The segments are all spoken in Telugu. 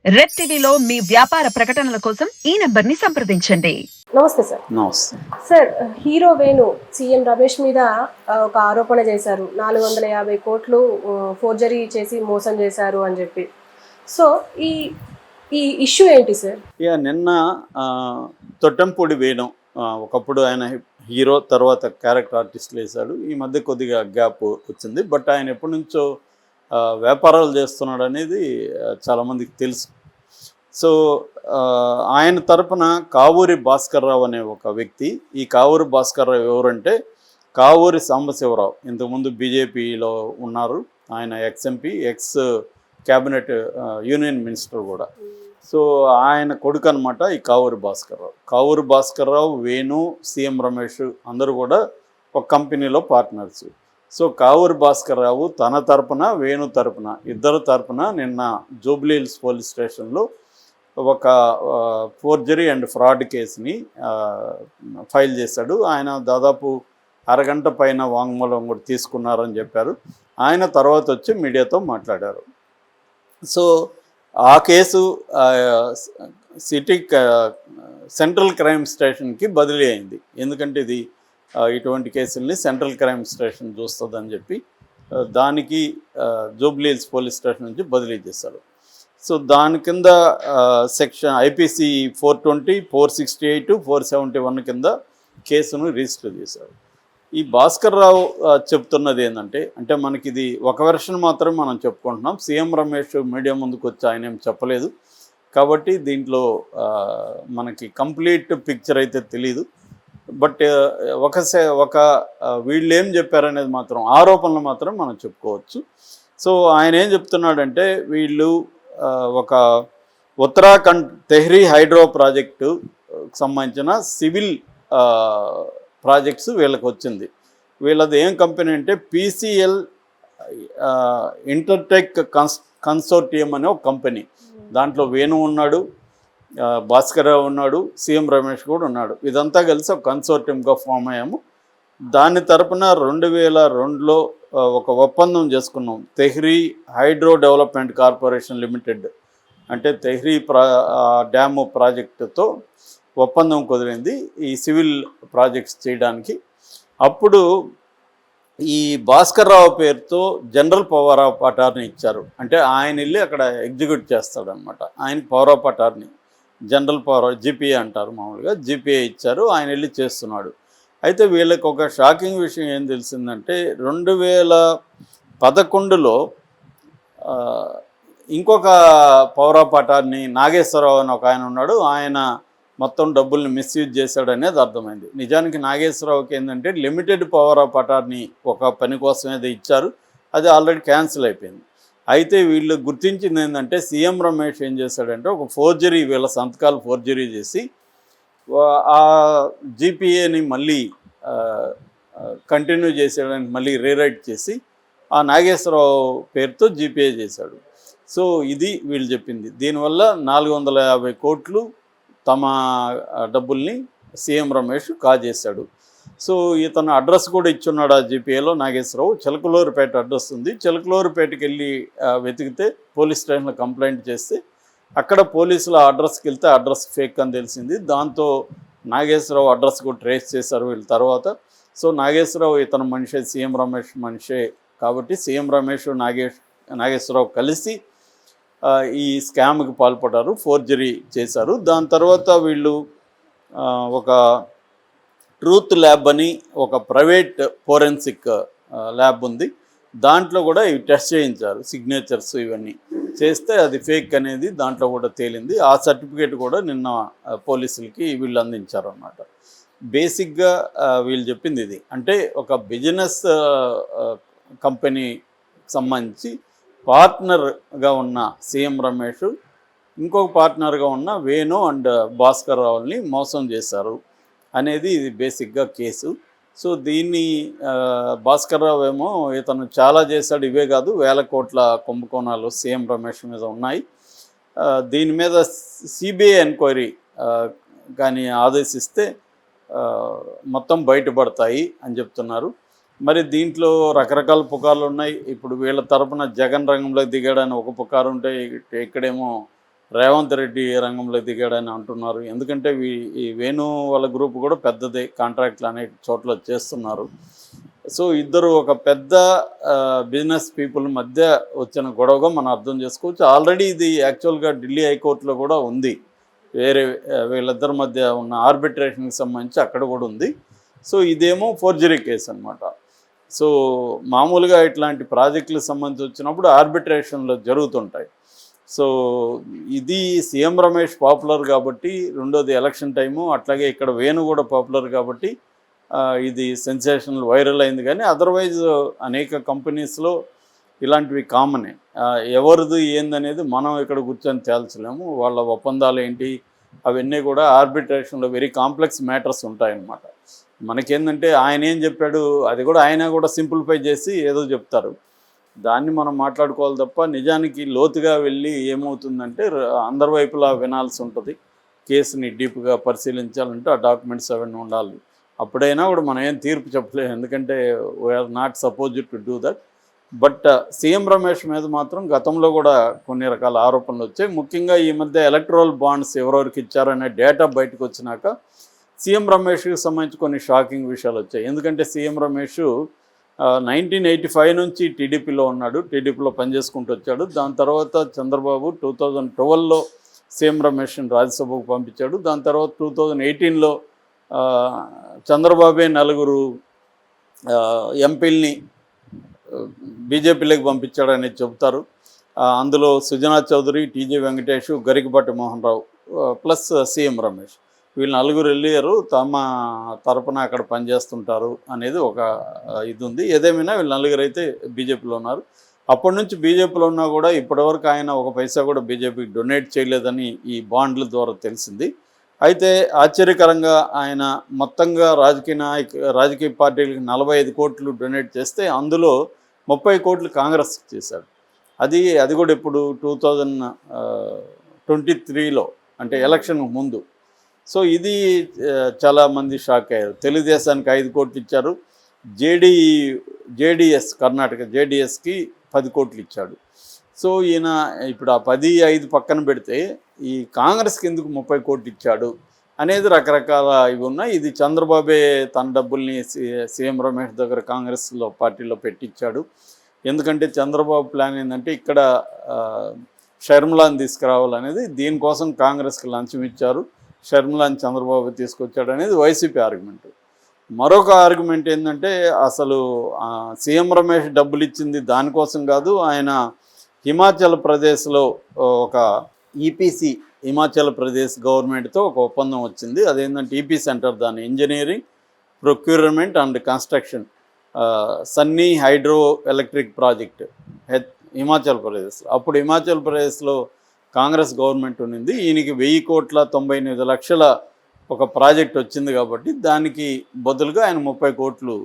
రెడ్ టీవీలో మీ వ్యాపార ప్రకటనల కోసం ఈ నంబర్ని సంప్రదించండి. నమస్తే సార్. నమస్తే. Sir, hero Venu CM Ramesh మీద ఒక ఆరోపణ చేశారు. 450 కోట్లు ఫోర్జరీ చేసి మోసం చేశారు అని చెప్పి. సో ఈ ఈ ఇష్యూ ఏంటి సార్? నిన్న తొట్టంపూడి వేణు ఒకప్పుడు ఆయన హీరో, తర్వాత క్యారెక్టర్ ఆర్టిస్ట్లు వేశాడు. ఈ మధ్య కొద్దిగా గ్యాప్ వచ్చింది. బట్ ఆయన ఎప్పటి నుంచో వ్యాపారాలు చేస్తున్నాడు అనేది చాలామందికి తెలుసు. సో ఆయన తరపున కావూరి భాస్కర్రావు అనే ఒక వ్యక్తి, ఈ కావూరి భాస్కర్రావు ఎవరంటే కావూరి సాంబశివరావు, ఇంతకుముందు బీజేపీలో ఉన్నారు. ఆయన ex-MP, X cabinet union minister కూడా. సో ఆయన కొడుకు అనమాట ఈ కావూరి భాస్కర్రావు. కావూరి భాస్కర్రావు, వేణు, సీఎం రమేష్ అందరూ కూడా ఒక కంపెనీలో పార్ట్నర్స్. సో కావూరి భాస్కర్రావు తన తరపున, వేణు తరపున, ఇద్దరు తరపున నిన్న జూబ్లీ హిల్స్ పోలీస్ స్టేషన్లో ఒక ఫోర్జరీ అండ్ ఫ్రాడ్ కేసుని ఫైల్ చేశాడు. ఆయన దాదాపు అరగంట పైన వాంగ్మూలం కూడా తీసుకున్నారని చెప్పారు. ఆయన తర్వాత వచ్చి మీడియాతో మాట్లాడారు. సో ఆ కేసు సిటీ సెంట్రల్ క్రైమ్ స్టేషన్కి బదిలీ అయింది. ఎందుకంటే ఇది ఇటువంటి కేసుల్ని సెంట్రల్ క్రైమ్ స్టేషన్ చూస్తుందని చెప్పి దానికి జూబ్లీ హిల్స్ పోలీస్ స్టేషన్ నుంచి బదిలీ చేశారు. సో దాని కింద సెక్షన్ ఐపీసీ 420, 468, 471 కింద కేసును రిజిస్టర్ చేశారు. ఈ భాస్కర్రావు చెప్తున్నది ఏంటంటే, అంటే మనకి ఇది ఒక వెర్షన్ మాత్రమే మనం చెప్పుకుంటున్నాం. సీఎం రమేష్ మీడియా ముందుకు వచ్చి ఆయన ఏం చెప్పలేదు కాబట్టి దీంట్లో మనకి కంప్లీట్ పిక్చర్ అయితే తెలీదు. బట్ ఒక వీళ్ళు ఏం చెప్పారనేది మాత్రం, ఆరోపణలు మాత్రం మనం చెప్పుకోవచ్చు. సో ఆయన ఏం చెప్తున్నాడంటే, వీళ్ళు ఒక ఉత్తరాఖండ్ తెహ్రీ హైడ్రో ప్రాజెక్టు సంబంధించిన సివిల్ ప్రాజెక్ట్స్ వీళ్ళకి వచ్చింది. వీళ్ళది ఏం కంపెనీ అంటే పీసీఎల్ ఇంటర్టెక్ కన్సోర్టియం అనే ఒక కంపెనీ. దాంట్లో వేణు ఉన్నాడు, భాస్కర్రావు ఉన్నాడు, సీఎం రమేష్ కూడా ఉన్నాడు. ఇదంతా కలిసి ఒక కన్సోర్టియంగా ఫామ్ అయ్యాము. దాని తరపున 2002లో ఒక ఒప్పందం చేసుకున్నాం. Tehri hydro development corporation limited అంటే తెహ్రీ డ్యాము ప్రాజెక్టుతో ఒప్పందం కుదిరింది ఈ సివిల్ ప్రాజెక్ట్స్ చేయడానికి. అప్పుడు ఈ భాస్కర్రావు పేరుతో జనరల్ పవర్ ఆఫ్ అటార్నీ ఇచ్చారు. అంటే ఆయన వెళ్ళి అక్కడ ఎగ్జిక్యూట్ చేస్తాడనమాట. ఆయన power of attorney, general power, GPA అంటారు మామూలుగా, జీపీఏ ఇచ్చారు. ఆయన వెళ్ళి చేస్తున్నాడు. అయితే వీళ్ళకి ఒక షాకింగ్ విషయం ఏం తెలిసిందంటే, 2011లో ఇంకొక పవర్ ఆఫ్ అటార్నీ నాగేశ్వరరావు అని ఒక ఆయన ఉన్నాడు. ఆయన మొత్తం డబ్బుల్ని మిస్యూజ్ చేశాడు అనేది అర్థమైంది. నిజానికి నాగేశ్వరరావుకి ఏంటంటే లిమిటెడ్ పవర్ ఆఫ్ అటార్నీ ఒక పని కోసం ఏదో ఇచ్చారు, అది ఆల్రెడీ క్యాన్సిల్ అయిపోయింది. అయితే వీళ్ళు గుర్తించింది ఏంటంటే, సీఎం రమేష్ ఏం చేశాడంటే ఒక ఫోర్జరీ, వీళ్ళ సంతకాలు ఫోర్జరీ చేసి ఆ జీపీఏని మళ్ళీ కంటిన్యూ చేసేయడానికి మళ్ళీ రీరైట్ చేసి ఆ నాగేశ్వరరావు పేరుతో జీపీఏ చేశాడు. సో ఇది వీళ్ళు చెప్పింది. దీనివల్ల 450 కోట్లు తమ డబ్బుల్ని సీఎం రమేష్ కాజేశాడు. సో ఇతను అడ్రస్ కూడా ఇచ్చున్నాడు ఆ జీపీఏలో నాగేశ్వరరావు. చిలకలూరుపేట అడ్రస్ ఉంది. చిలకలూరుపేటకి వెళ్ళి వెతికితే పోలీస్ స్టేషన్లో కంప్లైంట్ చేస్తే అక్కడ పోలీసులు ఆ అడ్రస్కి వెళ్తే అడ్రస్ ఫేక్ అని తెలిసింది. దాంతో నాగేశ్వరరావు అడ్రస్ కూడా ట్రేస్ చేశారు వీళ్ళ తర్వాత. సో నాగేశ్వరరావు ఇతను మనిషే, సీఎం రమేష్ మనిషే కాబట్టి సీఎం రమేష్, నాగేశ్వరరావు కలిసి ఈ స్కామ్కి పాల్పడ్డారు, ఫోర్జరీ చేశారు. దాని తర్వాత వీళ్ళు ఒక ట్రూత్ ల్యాబ్ అని ఒక ప్రైవేట్ ఫోరెన్సిక్ ల్యాబ్ ఉంది. దాంట్లో కూడా ఇవి టెస్ట్ చేయించారు, సిగ్నేచర్స్ ఇవన్నీ చేస్తే అది ఫేక్ అనేది దాంట్లో కూడా తేలింది. ఆ సర్టిఫికేట్ కూడా నిన్న పోలీసులకి వీళ్ళు అందించారు అన్నమాట. బేసిక్గా వీళ్ళు చెప్పింది ఇది. అంటే ఒక బిజినెస్ కంపెనీ సంబంధించి పార్ట్నర్గా ఉన్న సీఎం రమేష్, ఇంకొక పార్ట్నర్గా ఉన్న వేణు అండ్ భాస్కర్రావుని మోసం చేశారు అనేది ఇది బేసిక్గా కేసు. సో దీన్ని భాస్కర్రావు ఏమో ఇతను చాలా చేశాడు, ఇవే కాదు 1000 కోట్ల కుంభకోణాలు సీఎం రమేష్ మీద ఉన్నాయి. దీని మీద సిబిఐ ఎంక్వైరీ కానీ ఆదేశిస్తే మొత్తం బయటపడతాయి అని చెప్తున్నారు. మరి దీంట్లో రకరకాల పుకార్లు ఉన్నాయి. ఇప్పుడు వీళ్ళ తరపున జగన్ రంగంలో దిగాడని ఒక పుకారు ఉంటే, ఇక్కడేమో రేవంత్ రెడ్డి రంగంలో దిగాడని అంటున్నారు. ఎందుకంటే ఈ వేణు వాళ్ళ గ్రూప్ కూడా పెద్దదే, కాంట్రాక్ట్లు అనేక చోట్ల చేస్తున్నారు. సో ఇద్దరు ఒక పెద్ద బిజినెస్ పీపుల్ మధ్య వచ్చిన గొడవగా మనం అర్థం చేసుకోవచ్చు. ఆల్రెడీ ఇది యాక్చువల్గా ఢిల్లీ హైకోర్టులో కూడా ఉంది, వేరే వీళ్ళిద్దరి మధ్య ఉన్న ఆర్బిట్రేషన్కి సంబంధించి అక్కడ కూడా ఉంది. సో ఇదేమో ఫోర్జరీ కేసు అనమాట. సో మామూలుగా ఇట్లాంటి ప్రాజెక్టులకు సంబంధించి వచ్చినప్పుడు ఆర్బిట్రేషన్లో జరుగుతుంటాయి. సో ఇది సీఎం రమేష్ పాపులర్ కాబట్టి, రెండోది ఎలక్షన్ టైము, అట్లాగే ఇక్కడ వేణు కూడా పాపులర్ కాబట్టి ఇది సెన్సేషనల్ వైరల్ అయింది. కానీ అదర్వైజ్ అనేక కంపెనీస్లో ఇలాంటివి కామనే. ఎవరిది ఏందనేది మనం ఇక్కడ కూర్చొని తేల్చలేము. వాళ్ళ ఒప్పందాలు ఏంటి అవన్నీ కూడా ఆర్బిట్రేషన్లో వెరీ కాంప్లెక్స్ మ్యాటర్స్ ఉంటాయన్నమాట. మనకేందంటే ఆయన ఏం చెప్పాడు అది కూడా ఆయన కూడా సింప్లిఫై చేసి ఏదో చెప్తారు, దాన్ని మనం మాట్లాడుకోవాలి తప్ప నిజానికి లోతుగా వెళ్ళి ఏమవుతుందంటే అందరి వైపులా వినాల్సి ఉంటుంది. కేసుని డీప్గా పరిశీలించాలంటే ఆ డాక్యుమెంట్స్ అవన్నీ ఉండాలి. అప్పుడైనా కూడా మనం ఏం తీర్పు చెప్పలేము, ఎందుకంటే we're not supposed to do that. But CM Ramesh మీద మాత్రం గతంలో కూడా కొన్ని రకాల ఆరోపణలు వచ్చాయి. ముఖ్యంగా ఈ మధ్య ఎలక్ట్రల్ బాండ్స్ ఎవరెవరికి ఇచ్చారనే డేటా బయటకు వచ్చినాక సీఎం రమేష్కి సంబంధించి కొన్ని షాకింగ్ విషయాలు వచ్చాయి. ఎందుకంటే సీఎం రమేష్ 1985 నుంచి టీడీపీలో ఉన్నాడు, టీడీపీలో పనిచేసుకుంటూ వచ్చాడు. దాని తర్వాత చంద్రబాబు 2012లో సీఎం రమేష్ని రాజ్యసభకు పంపించాడు. దాని తర్వాత 2018లో చంద్రబాబే 4 ఎంపీల్ని బీజేపీలోకి పంపించాడని చెబుతారు. అందులో Sujana Chowdary, TG Venkatesh, Garikapati Mohan Rao plus CM Ramesh, వీళ్ళు 4 వెళ్ళారు, తమ తరపున అక్కడ పనిచేస్తుంటారు అనేది ఒక ఇది ఉంది. ఏదేమైనా వీళ్ళు 4 అయితే బీజేపీలో ఉన్నారు. అప్పటి నుంచి బీజేపీలో ఉన్నా కూడా ఇప్పటివరకు ఆయన ఒక పైసా కూడా బీజేపీకి డొనేట్ చేయలేదని ఈ బాండ్ల ద్వారా తెలిసింది. అయితే ఆశ్చర్యకరంగా ఆయన మొత్తంగా రాజకీయ పార్టీలకు 45 కోట్లు డొనేట్ చేస్తే అందులో 30 కోట్లు కాంగ్రెస్కి చేశాడు. అది కూడా ఇప్పుడు 2023లో అంటే ఎలక్షన్ ముందు. సో ఇది చాలామంది షాక్ అయ్యారు. తెలుగుదేశానికి 5 కోట్లు ఇచ్చారు, జేడీఎస్ కర్ణాటక జేడీఎస్కి 10 కోట్లు ఇచ్చాడు. సో ఈయన ఇప్పుడు ఆ 10-5 పక్కన పెడితే ఈ కాంగ్రెస్కి ఎందుకు 30 కోట్లు ఇచ్చాడు అనేది రకరకాల ఇవి ఉన్నాయి. ఇది చంద్రబాబే తన డబ్బుల్ని సీఎం రమేష్ దగ్గర కాంగ్రెస్లో పార్టీలో పెట్టించాడు. ఎందుకంటే చంద్రబాబు ప్లాన్ ఏంటంటే ఇక్కడ షర్మిలాని తీసుకురావాలనేది, దీనికోసం కాంగ్రెస్కి లంచం ఇచ్చారు, షర్మిలాని చంద్రబాబు తీసుకొచ్చాడు అనేది వైసీపీ ఆర్గ్యుమెంట్. మరొక ఆర్గ్యుమెంట్ ఏంటంటే అసలు సీఎం రమేష్ డబ్బులు ఇచ్చింది దానికోసం కాదు, ఆయన హిమాచల్ ప్రదేశ్లో ఒక ఈపీసీ హిమాచల్ ప్రదేశ్ గవర్నమెంట్తో ఒక ఒప్పందం వచ్చింది. అదేంటంటే ఈపీసీ అంటారు దాన్ని, engineering procurement and construction Sunny hydro electric project Himachal Pradesh. అప్పుడు హిమాచల్ ప్రదేశ్లో కాంగ్రెస్ గవర్నమెంట్ ఉన్నింది. ఈయనకి 1,000,98,00,000 ఒక ప్రాజెక్ట్ వచ్చింది కాబట్టి దానికి బదులుగా ఆయన 30 కోట్లు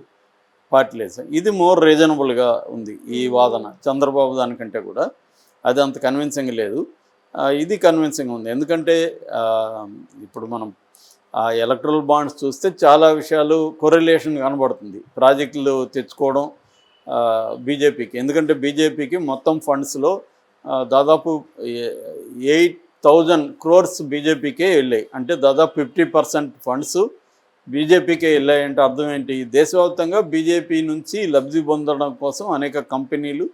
పార్టీలు వేశారు. ఇది మోర్ రీజనబుల్గా ఉంది ఈ వాదన, చంద్రబాబు దానికంటే కూడా అది అంత కన్విన్సింగ్ లేదు. ఇది కన్విన్సింగ్ ఉంది. ఎందుకంటే ఇప్పుడు మనం ఆ ఎలక్ట్రల్ బాండ్స్ చూస్తే చాలా విషయాలు కొరిలేషన్ కనబడుతుంది. ప్రాజెక్టులు తెచ్చుకోవడం బీజేపీకి, ఎందుకంటే బీజేపీకి మొత్తం ఫండ్స్లో దాదాపు 8,000 crores బీజేపీకే వెళ్ళాయి. అంటే దాదాపు 50% ఫండ్స్ బీజేపీకే వెళ్ళాయంటే అర్థం ఏంటి? దేశవ్యాప్తంగా బీజేపీ నుంచి లబ్ధి పొందడం కోసం అనేక కంపెనీలు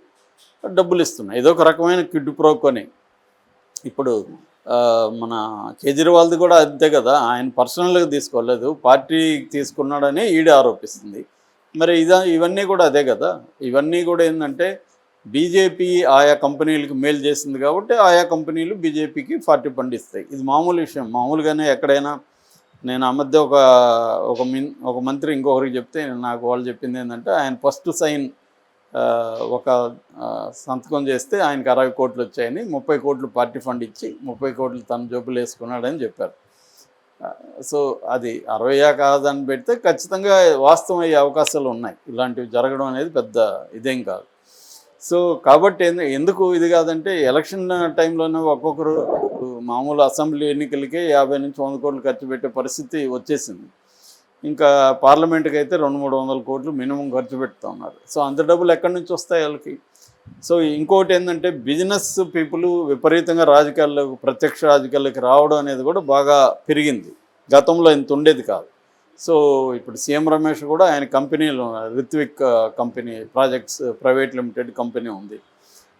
డబ్బులు ఇస్తున్నాయి. ఇదొక రకమైన కిడ్ ప్రోకోనే. ఇప్పుడు మన కేజ్రీవాల్ది కూడా అంతే కదా, ఆయన పర్సనల్గా తీసుకోలేదు, పార్టీ తీసుకున్నాడని ఈడీ ఆరోపిస్తుంది. మరి ఇవన్నీ కూడా అదే కదా. ఇవన్నీ కూడా ఏంటంటే బీజేపీ ఆయా కంపెనీలకు మేలు చేసింది కాబట్టి ఆయా కంపెనీలు బీజేపీకి 40 ఫండ్ ఇస్తాయి. ఇది మామూలు విషయం. మామూలుగానే ఎక్కడైనా నేను ఆ మధ్య ఒక మంత్రి ఇంకొకరికి చెప్తే నాకు వాళ్ళు చెప్పింది ఏంటంటే ఆయన ఫస్ట్ సైన్ ఒక సంతకం చేస్తే ఆయనకి 60 కోట్లు వచ్చాయని, 30 కోట్లు పార్టీ ఫండ్ ఇచ్చి 30 కోట్లు తన జోబులు వేసుకున్నాడని చెప్పారు. సో అది 60 కాదని పెడితే ఖచ్చితంగా వాస్తవం అయ్యే అవకాశాలు ఉన్నాయి. ఇలాంటివి జరగడం అనేది పెద్ద ఇదేం కాదు. సో కాబట్టి ఎందుకు ఇది కాదంటే ఎలక్షన్ టైంలోనే ఒక్కొక్కరు మామూలు అసెంబ్లీ ఎన్నికలకే 50 నుంచి 100 కోట్లు ఖర్చు పెట్టే పరిస్థితి వచ్చేసింది. ఇంకా పార్లమెంట్కి అయితే 200-300 కోట్లు మినిమం ఖర్చు పెడుతూ ఉన్నారు. సో అంత డబ్బులు ఎక్కడి నుంచి వస్తాయి వాళ్ళకి? సో ఇంకోటి ఏంటంటే బిజినెస్ పీపుల్ విపరీతంగా రాజకీయాల్లోకి ప్రత్యక్ష రాజకీయాల్లోకి రావడం అనేది కూడా బాగా పెరిగింది. గతంలో ఇంత ఉండేది కాదు. సో ఇప్పుడు సీఎం రమేష్ కూడా ఆయన కంపెనీలో Ritwik company projects private limited company ఉంది.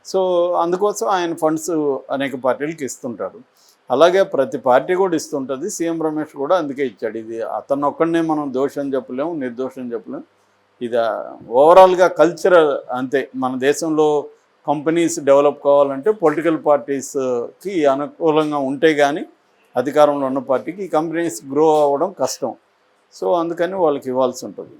సో అందుకోసం ఆయన ఫండ్స్ అనేక పార్టీలకు ఇస్తుంటారు. అలాగే ప్రతి పార్టీ కూడా ఇస్తుంటుంది. సీఎం రమేష్ కూడా అందుకే ఇచ్చాడు. ఇది అతను ఒక్కడనే మనం దోషం చెప్పలేము, నిర్దోషం చెప్పలేము. ఇది ఓవరాల్గా కల్చరల్ అంతే. మన దేశంలో కంపెనీస్ డెవలప్ కావాలంటే పొలిటికల్ పార్టీస్కి అనుకూలంగా ఉంటే కానీ అధికారంలో ఉన్న పార్టీకి ఈ కంపెనీస్ గ్రో అవ్వడం కష్టం. సో అందుకని వాళ్ళకి ఇవ్వాల్సి ఉంటుంది.